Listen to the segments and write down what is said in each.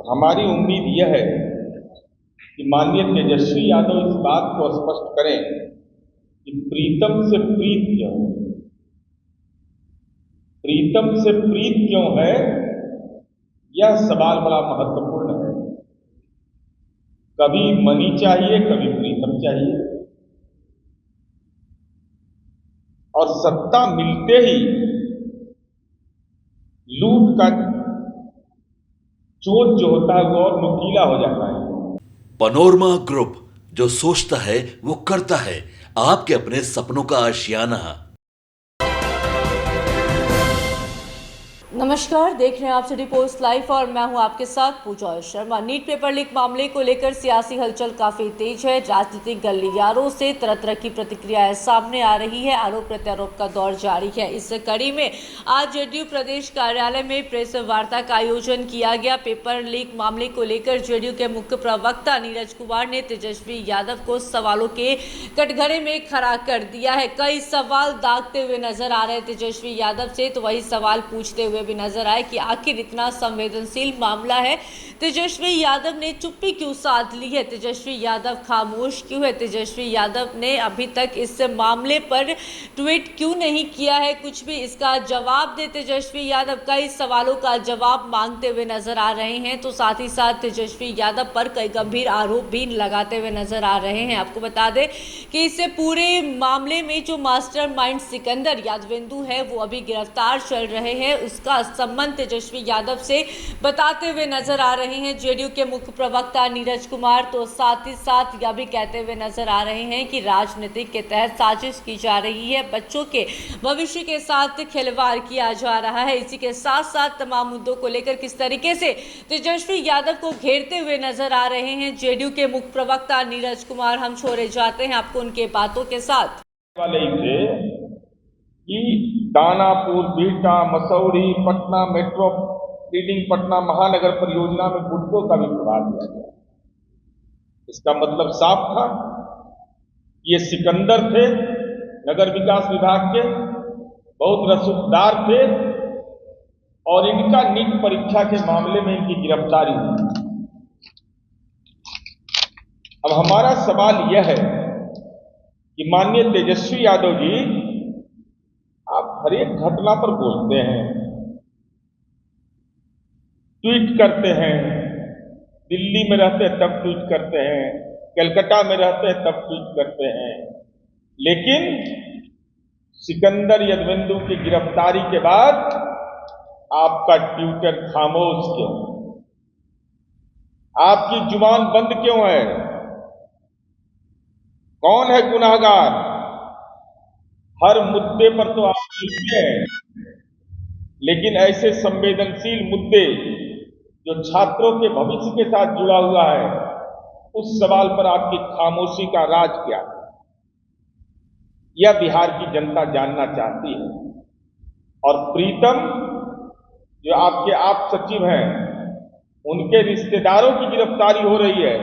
हमारी उम्मीद यह है कि माननीय तेजस्वी यादव इस बात को स्पष्ट करें कि प्रीतम से प्रीत क्यों, प्रीतम से प्रीत क्यों है, यह सवाल बड़ा महत्वपूर्ण है। कभी मनी चाहिए, कभी प्रीतम चाहिए, और सत्ता मिलते ही लूट का चोट जो होता है वो और नुकीला हो जाता है। पनोरमा ग्रुप, जो सोचता है वो करता है। आपके अपने सपनों का आशियाना। नमस्कार, देख रहे हैं आप सिटी पोस्ट लाइव और मैं हूं आपके साथ पूजा शर्मा। नीट पेपर लीक मामले को लेकर सियासी हलचल काफी तेज है। राजनीतिक गलियारों से तरह तरह की प्रतिक्रियाएं सामने आ रही है। आरोप प्रत्यारोप का दौर जारी है। इस कड़ी में आज जेडीयू प्रदेश कार्यालय में प्रेस वार्ता का आयोजन किया गया। पेपर लीक मामले को लेकर जेडीयू के मुख्य प्रवक्ता नीरज कुमार ने तेजस्वी यादव को सवालों के कटघरे में खड़ा कर दिया है। कई सवाल दागते हुए नजर आ रहे तेजस्वी यादव से, तो वही सवाल पूछते हुए भी नजर आए कि आखिर इतना संवेदनशील मामला है, तेजस्वी यादव ने चुप्पी क्यों साध ली है, तेजस्वी यादव खामोश क्यों है, तेजस्वी यादव ने अभी तक इस मामले पर ट्वीट क्यों नहीं किया है, कुछ भी इसका जवाब दे तेजस्वी यादव। कई सवालों का जवाब मांगते हुए नजर आ रहे हैं, तो साथ ही साथ तेजस्वी यादव पर कई गंभीर आरोप भी लगाते हुए नजर आ रहे हैं। आपको बता दें कि इससे पूरे मामले में जो मास्टरमाइंड सिकंदर यादवेंदु है वो अभी गिरफ्तार चल रहे हैं। उसका संबंध तेजस्वी यादव से बताते हुए नजर आ रहे हैं जेडीयू के मुख्य प्रवक्ता नीरज कुमार। तो साथ ही साथ यह भी कहते हुए नजर आ रहे हैं कि राजनीति के तहत साजिश की जा रही है, बच्चों के भविष्य के साथ खिलवाड़ किया जा रहा है। इसी के साथ साथ तमाम मुद्दों को लेकर किस तरीके से तेजस्वी यादव को घेरते हुए नजर आ रहे हैं जेडीयू के मुख्य प्रवक्ता नीरज कुमार, हम छोड़े जाते हैं आपको उनके बातों के साथ। वाले थे कि दानापुर, बिहटा, मसौरी, पटना मेट्रो रीडिंग, पटना महानगर परियोजना में गुटकों का भी प्रभाव दिया गया। इसका मतलब साफ था, ये सिकंदर थे, नगर विकास विभाग के बहुत रसूखदार थे और इनका नीट परीक्षा के मामले में इनकी गिरफ्तारी हुई। अब हमारा सवाल यह है कि माननीय तेजस्वी यादव जी, आप हर एक घटना पर बोलते हैं, ट्वीट करते हैं, दिल्ली में रहते हैं तब ट्वीट करते हैं, कलकत्ता में रहते हैं तब ट्वीट करते हैं, लेकिन सिकंदर यादवेंदु की गिरफ्तारी के बाद आपका ट्विटर खामोश क्यों? आपकी जुबान बंद क्यों है? कौन है गुनाहगार? हर मुद्दे पर तो आप लिखते हैं, लेकिन ऐसे संवेदनशील मुद्दे जो छात्रों के भविष्य के साथ जुड़ा हुआ है, उस सवाल पर आपकी खामोशी का राज क्या है? यह बिहार की जनता जानना चाहती है। और प्रीतम, जो आपके आप सचिव हैं, उनके रिश्तेदारों की गिरफ्तारी हो रही है,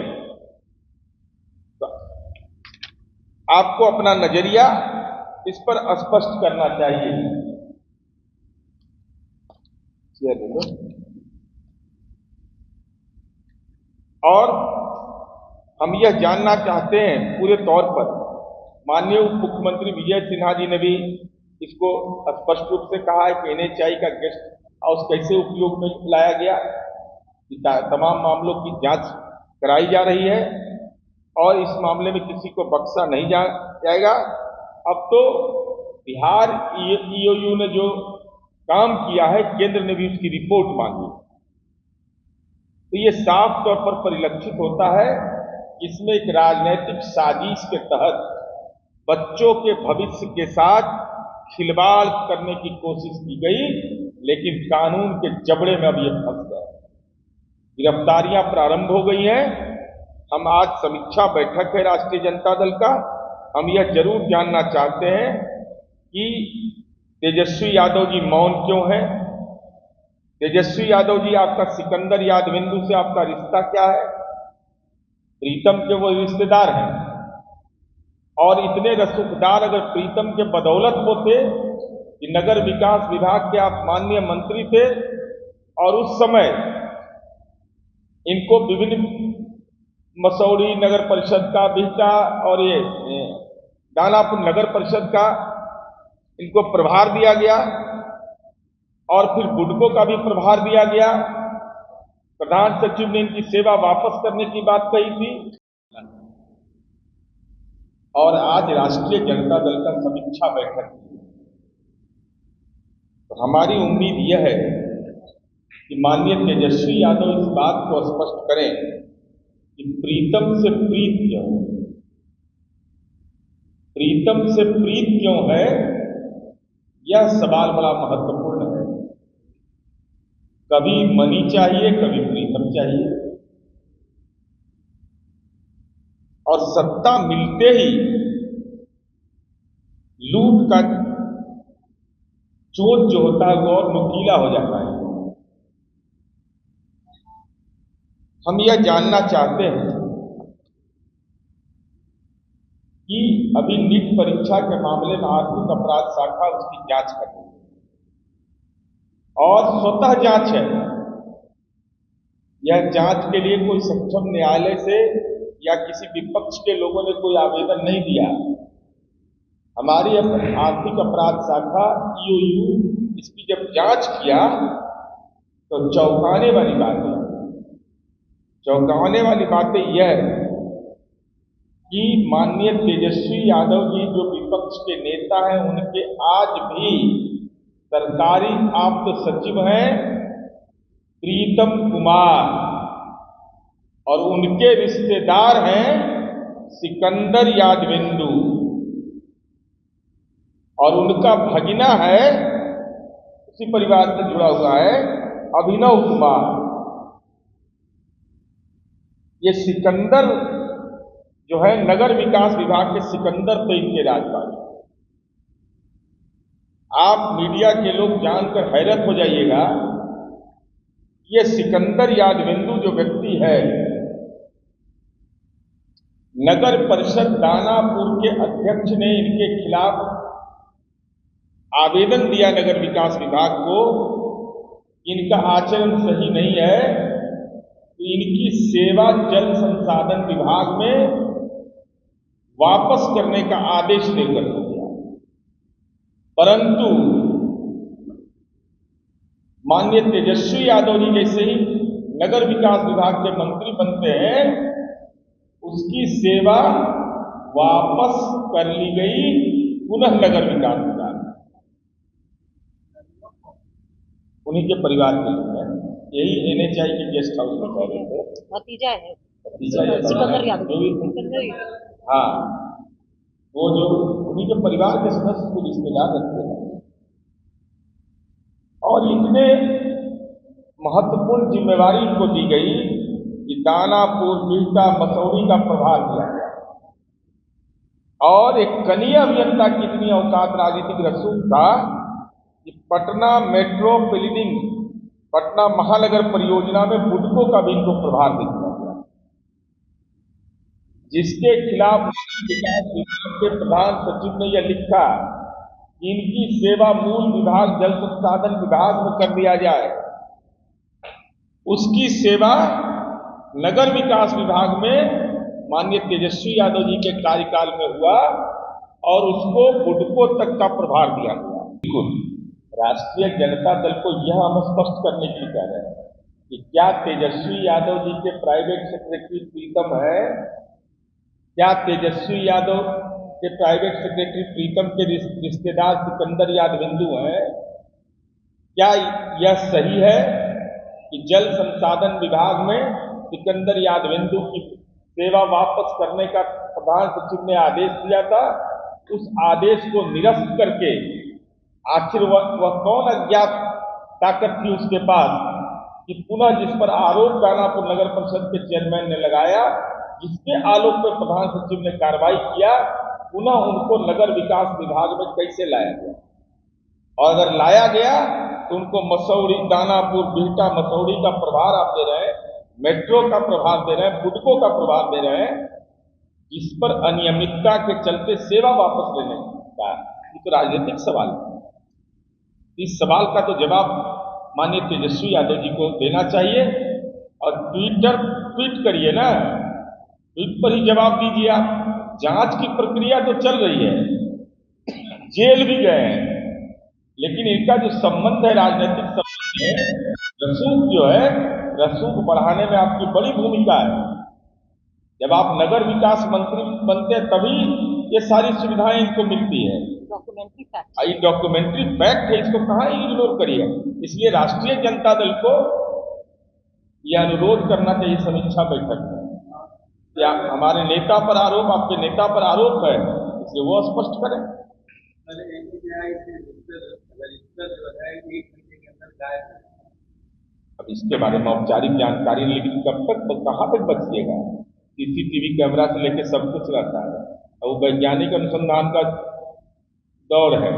तो आपको अपना नजरिया इस पर स्पष्ट करना चाहिए। और हम यह जानना चाहते हैं पूरे तौर पर, माननीय उप मुख्यमंत्री विजय सिन्हा जी ने भी इसको स्पष्ट रूप से कहा है कि एनएचआई का गेस्ट हाउस कैसे उपयोग में लाया गया, तमाम मामलों की जांच कराई जा रही है और इस मामले में किसी को बख्शा नहीं जाएगा। अब तो बिहार ईओयू ने जो काम किया है, केंद्र ने भी उसकी रिपोर्ट मांगी, तो ये साफ तौर पर परिलक्षित होता है कि इसमें एक राजनीतिक साजिश के तहत बच्चों के भविष्य के साथ खिलवाड़ करने की कोशिश की गई, लेकिन कानून के जबड़े में अब ये फंस गए। गिरफ्तारियां प्रारंभ हो गई हैं। हम आज समीक्षा बैठक है राष्ट्रीय जनता दल का, हम यह जरूर जानना चाहते हैं कि तेजस्वी यादव जी मौन क्यों है? तेजस्वी यादव जी, आपका सिकंदर यादवेंदु से आपका रिश्ता क्या है? प्रीतम के वो रिश्तेदार हैं, और इतने रसूखदार अगर प्रीतम के बदौलत होते कि नगर विकास विभाग के आप माननीय मंत्री थे और उस समय इनको विभिन्न मसौड़ी नगर परिषद का बिहटा और ये दानापुर नगर परिषद का इनको प्रभार दिया गया और फिर बुडको का भी प्रभार दिया गया। प्रधान सचिव ने इनकी सेवा वापस करने की बात कही थी और आज राष्ट्रीय जनता दल का समीक्षा बैठक हुई। तो हमारी उम्मीद यह है कि माननीय तेजस्वी यादव इस बात को स्पष्ट करें कि प्रीतम से प्रीत क्यों है, प्रीतम से प्रीत क्यों है, यह सवाल बड़ा महत्वपूर्ण है। कभी मनी चाहिए, कभी प्रीतम चाहिए, और सत्ता मिलते ही लूट का चोट जो होता है वो और नुकीला हो जाता है। हम यह जानना चाहते हैं कि अभी नीट परीक्षा के मामले में आर्थिक अपराध शाखा उसकी जांच कर रही है और स्वतः जांच है। यह जांच के लिए कोई सक्षम न्यायालय से या किसी विपक्ष के लोगों ने कोई आवेदन नहीं दिया। हमारी आर्थिक अपराध शाखा EOU इसकी जब जांच किया तो चौंकाने वाली बातें यह है कि माननीय तेजस्वी यादव जी जो विपक्ष के नेता हैं उनके आज भी सरकारी आप्त सचिव हैं प्रीतम कुमार और उनके रिश्तेदार हैं सिकंदर यादवेंदु और उनका भगिना है उसी परिवार से जुड़ा हुआ है अभिनव कुमार। ये सिकंदर जो है नगर विकास विभाग के सिकंदर तो इनके राजपाल। आप मीडिया के लोग जानकर हैरत हो जाइएगा, ये सिकंदर यादवेंदु जो व्यक्ति है नगर परिषद दानापुर के अध्यक्ष ने इनके खिलाफ आवेदन दिया नगर विकास विभाग को, इनका आचरण सही नहीं है तो इनकी सेवा जल संसाधन विभाग में वापस करने का आदेश निर्गत हो गया। परंतु माननीय तेजस्वी यादव जी जैसे ही नगर विकास विभाग के मंत्री बनते हैं उसकी सेवा वापस कर ली गई पुनः नगर विकास विभाग। उन्हीं के परिवार के लोग हैं, यही NHI के गेस्ट हाउस में कह रहे थे भतीजा है सिकंदर यादव। हाँ, वो जो उन्हीं के परिवार के सदस्य को रिश्तेदार रखते हैं और इतने महत्वपूर्ण जिम्मेवारी इनको दी गई कि दानापुर बिहटा मसौड़ी का प्रभार दिया गया और एक कनीय अभियंता की इतनी औकात राजनीतिक रसूख था कि पटना मेट्रोपॉलिटन पटना महानगर परियोजना में बुडको का भी इनको प्रभार दे दिया गया, जिसके खिलाफ विकास विभाग के प्रधान सचिव ने यह लिखा कि इनकी सेवा मूल विभाग जल संसाधन विभाग में कर दिया जाए, उसकी सेवा नगर विकास विभाग में माननीय तेजस्वी यादव जी के कार्यकाल में हुआ और उसको बुडको तक का प्रभार दिया गया। बिल्कुल राष्ट्रीय जनता दल को यह हम स्पष्ट करने के लिए कह रहे हैं कि क्या तेजस्वी यादव जी के प्राइवेट सेक्रेटरी प्रीतम है, क्या तेजस्वी यादव के प्राइवेट सेक्रेटरी प्रीतम के रिश्तेदार सिकंदर यादवेंदु हैं? क्या यह सही है कि जल संसाधन विभाग में सिकंदर यादवेंदु की सेवा वापस करने का प्रधान सचिव ने आदेश दिया था? उस आदेश को निरस्त करके आखिर वह कौन अज्ञात ताकत थी उसके पास कि पुनः जिस पर आरोप दानापुर नगर परिषद के चेयरमैन ने लगाया, जिसके आलोक पर प्रधान सचिव ने कार्रवाई किया, पुनः उनको नगर विकास विभाग में कैसे लाया गया? और अगर लाया गया तो उनको मसौड़ी दानापुर बिहटा मसौड़ी का प्रभार आप दे रहे हैं, मेट्रो का प्रभार दे रहे हैं, बुडको का प्रभार दे रहे हैं, इस पर अनियमितता के चलते सेवा वापस लेने का ये तो राजनीतिक सवाल है। इस सवाल का तो जवाब माननीय तेजस्वी यादव जी को देना चाहिए और ट्वीट करिए ना, ट्वीट पर ही जवाब दीजिए आप। जांच की प्रक्रिया तो चल रही है, जेल भी गए हैं, लेकिन इनका जो संबंध है, राजनीतिक संबंध है, रसूख जो है, रसूख बढ़ाने में आपकी बड़ी भूमिका है। जब आप नगर विकास मंत्री बनते हैं तभी ये सारी सुविधाएं इनको मिलती है। ये डॉक्यूमेंट्री फैक्ट है, इसको कहाँ इग्नोर करिए। इसलिए राष्ट्रीय जनता दल को यह अनुरोध करना चाहिए समीक्षा बैठक में, क्या हमारे नेता पर आरोप, आपके नेता पर आरोप है, इसलिए वो स्पष्ट करें। अब इसके बारे में औपचारिक जानकारी, लेकिन कब तक, कहाँ तक बचिएगा? सीसीटीवी कैमरा से लेके सब कुछ रहता है, और वो वैज्ञानिक अनुसंधान का दौर है।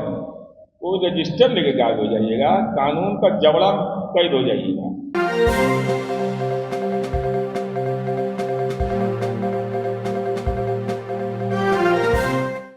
वो रजिस्टर लेके गायब हो जाइएगा, कानून का जबड़ा कैद हो जाइएगा।